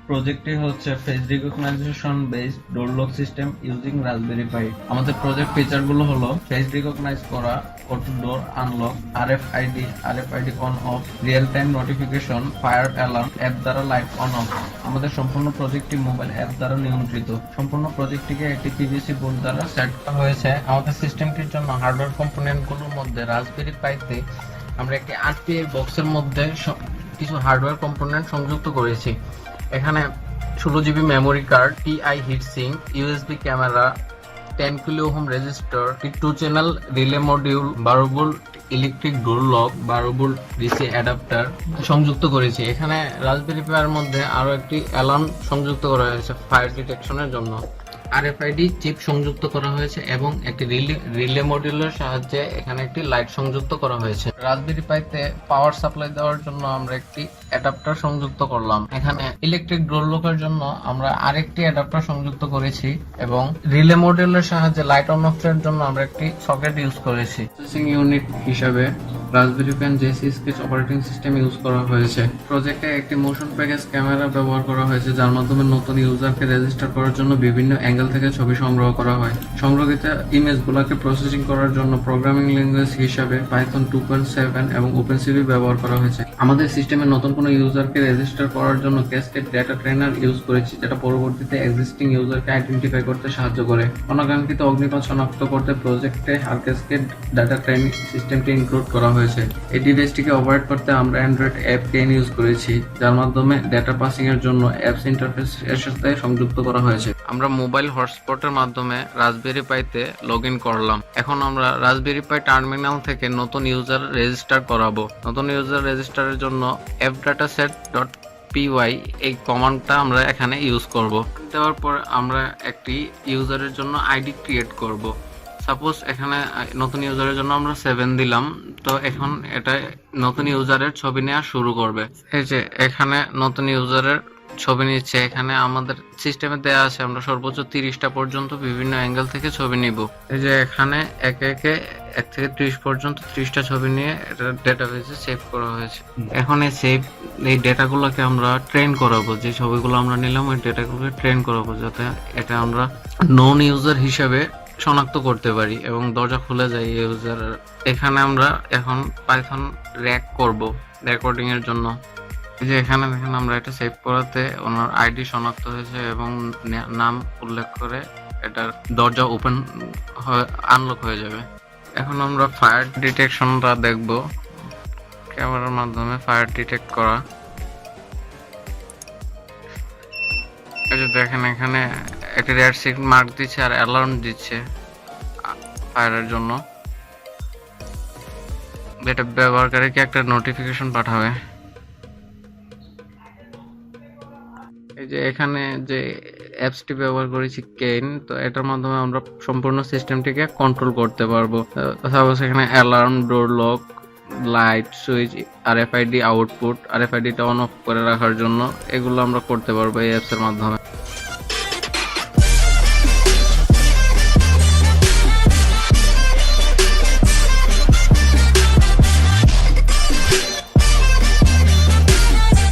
প্রজেক্টটি হচ্ছে face recognition based door lock system using raspberry pi. আমাদের project ফিচারগুলো হলো ফেস রিকগনাইজ করা, auto door unlock, RFID on off, real time notification, fire alarm, app দ্বারা light on off. আমাদের সম্পূর্ণ প্রজেক্টটি mobile app দ্বারা নিয়ন্ত্রিত। সম্পূর্ণ প্রজেক্টটিকে একটি পিভিসি বোর্ড দ্বারা সেট করা হয়েছে। আমাদের সিস্টেমটির জন্য হার্ডওয়্যার কম্পোনেন্টগুলোর মধ্যে রাসবেরি পাইতে আমরা একটি 8PI বক্সের মধ্যে কিছু হার্ডওয়্যার কম্পোনেন্ট সংযুক্ত করেছি। এখানে 16GB memory card, TI heatsink, USB camera, 10 kilo ohm resistor, 2 channel relay module, 12 volt electric door lock, 12 volt DC adapter সংযুক্ত করেছি। এখানে রাসবেরি পাইয়ের মধ্যে আরো একটি অ্যালার্ম সংযুক্ত করা হয়েছে ফায়ার ডিটেকশনের জন্য। আরএফআইডি চিপ সংযুক্ত করা হয়েছে এবং একটি রিলে মডিউলের সাহায্যে এখানে একটি লাইট সংযুক্ত করা হয়েছে। রাসবেরি পাইতে পাওয়ার সাপ্লাই দেওয়ার জন্য আমরা একটি অ্যাডাপ্টার সংযুক্ত করলাম। এখানে ইলেকট্রিক ডোর লকের জন্য আমরা আরেকটি অ্যাডাপ্টার সংযুক্ত করেছি এবং রিলে মডিউলের সাহায্যে লাইট অন অফ এর জন্য আমরা একটি সকেট ইউজ করেছি। প্রসেসিং ইউনিট হিসাবে রাসবেরি পাই জেসি স্কেচ অপারেটিং সিস্টেম ইউজ করা হয়েছে। প্রজেক্টে একটি মোশন প্যাকেজ ক্যামেরা ব্যবহার করা হয়েছে, যার মাধ্যমে নতুন ইউজারকে রেজিস্টার করার জন্য বিভিন্ন অ্যাঙ্গেল থেকে ছবি সংগ্রহ করা হয়। সংগ্রহিত ইমেজগুলোকে প্রসেসিং করার জন্য প্রোগ্রামিং ল্যাঙ্গুয়েজ হিসাবে পাইথন 2.7 এবং ওপেনসিভি ব্যবহার করা হয়েছে। আমাদের সিস্টেমে নতুন কোনো ইউজারকে রেজিস্টার করার জন্য ক্যাসকেড ডেটা ট্রেনার ইউজ করেছি, যেটা পরবর্তীতে এক্সিস্টিং ইউজারকে আইডেন্টিফাই করতে সাহায্য করে। অনাকাঙ্ক্ষিত অগ্নিপথ শনাক্ত করতে প্রজেক্টে ক্যাসকেড ডেটা ট্রেনিং সিস্টেমটি ইনক্লুড করা হয়েছে। এই ডিভাইসটিকে অপারেট করতে আমরা অ্যান্ড্রয়েড অ্যাপ 10 ইউজ করেছি, যার মাধ্যমে ডেটা পাসিং এর জন্য অ্যাপস ইন্টারফেস এর সাথে সংযুক্ত করা হয়েছে। আমরা মোবাইল হটস্পটের মাধ্যমে রাসবেরি পাইতে লগ ইন করলাম। এখন আমরা রাসবেরি পাই টার্মিনাল থেকে নতুন ইউজার রেজিস্টার করাবো। নতুন ইউজার রেজিস্টারের জন্য fdataset.py এই কমান্ডটা আমরা এখানে ইউজ করব। দেওয়ার পর আমরা একটি ইউজারের জন্য আইডি ক্রিয়েট করব। সাপোজ এখানে নতুন ইউজারের জন্য আমরা 7 দিলাম, তো এখন এটা নতুন ইউজারের ছবি নেওয়া শুরু করবে। এই যে এখানে নতুন ইউজারের ছবি নিচ্ছে। এখানে আমাদের সিস্টেমে দেয়া আছে আমরা সর্বোচ্চ 30টা পর্যন্ত বিভিন্ন অ্যাঙ্গেল থেকে ছবি নিব। এই যে এখানে একে একে 1 থেকে 30 পর্যন্ত 30টা ছবি নিয়ে এটা ডেটাবেসে সেভ করা হয়েছে। এখন এই ডেটাগুলোকে আমরা ট্রেন করাবো। যে ছবিগুলো আমরা নিলাম ওই ডেটাগুলোকে ট্রেন করাবো, যাতে এটা আমরা নন ইউজার হিসেবে শনাক্ত করতে পারি এবং দরজা খুলে যায় ইউজার। এখানে আমরা এখন পাইথন র্যাক করব রেকর্ডিং এর জন্য। এই যে এখানে দেখেন আমরা এটা সেভ করাতে ওনার আইডি শনাক্ত হয়েছে এবং নাম উল্লেখ করে এটার দরজা ওপেন আনলক হয়ে যাবে। এখন আমরা ফায়ার ডিটেকশনটা দেখব, ক্যামেরার মাধ্যমে ফায়ার ডিটেক্ট করা। এই যে দেখেন এখানে একটা রেড সিগন্যাল মার্ক দিচ্ছে আর অ্যালার্ম দিচ্ছে ফায়ারের জন্য। এটা ব্যবহারকারীকে একটা নোটিফিকেশন পাঠাবে। এই যে এখানে যে অ্যাপসটি ব্যবহার করেছি কেন, তো এটার মাধ্যমে আমরা সম্পূর্ণ সিস্টেমটিকে কন্ট্রোল করতে পারবো। সাপোজ এখানে alarm, door lock, light switch, RFID output, আরএফআইডিটা অন অফ করে রাখার জন্য এগুলো আমরা করতে পারবো এই অ্যাপসের মাধ্যমে।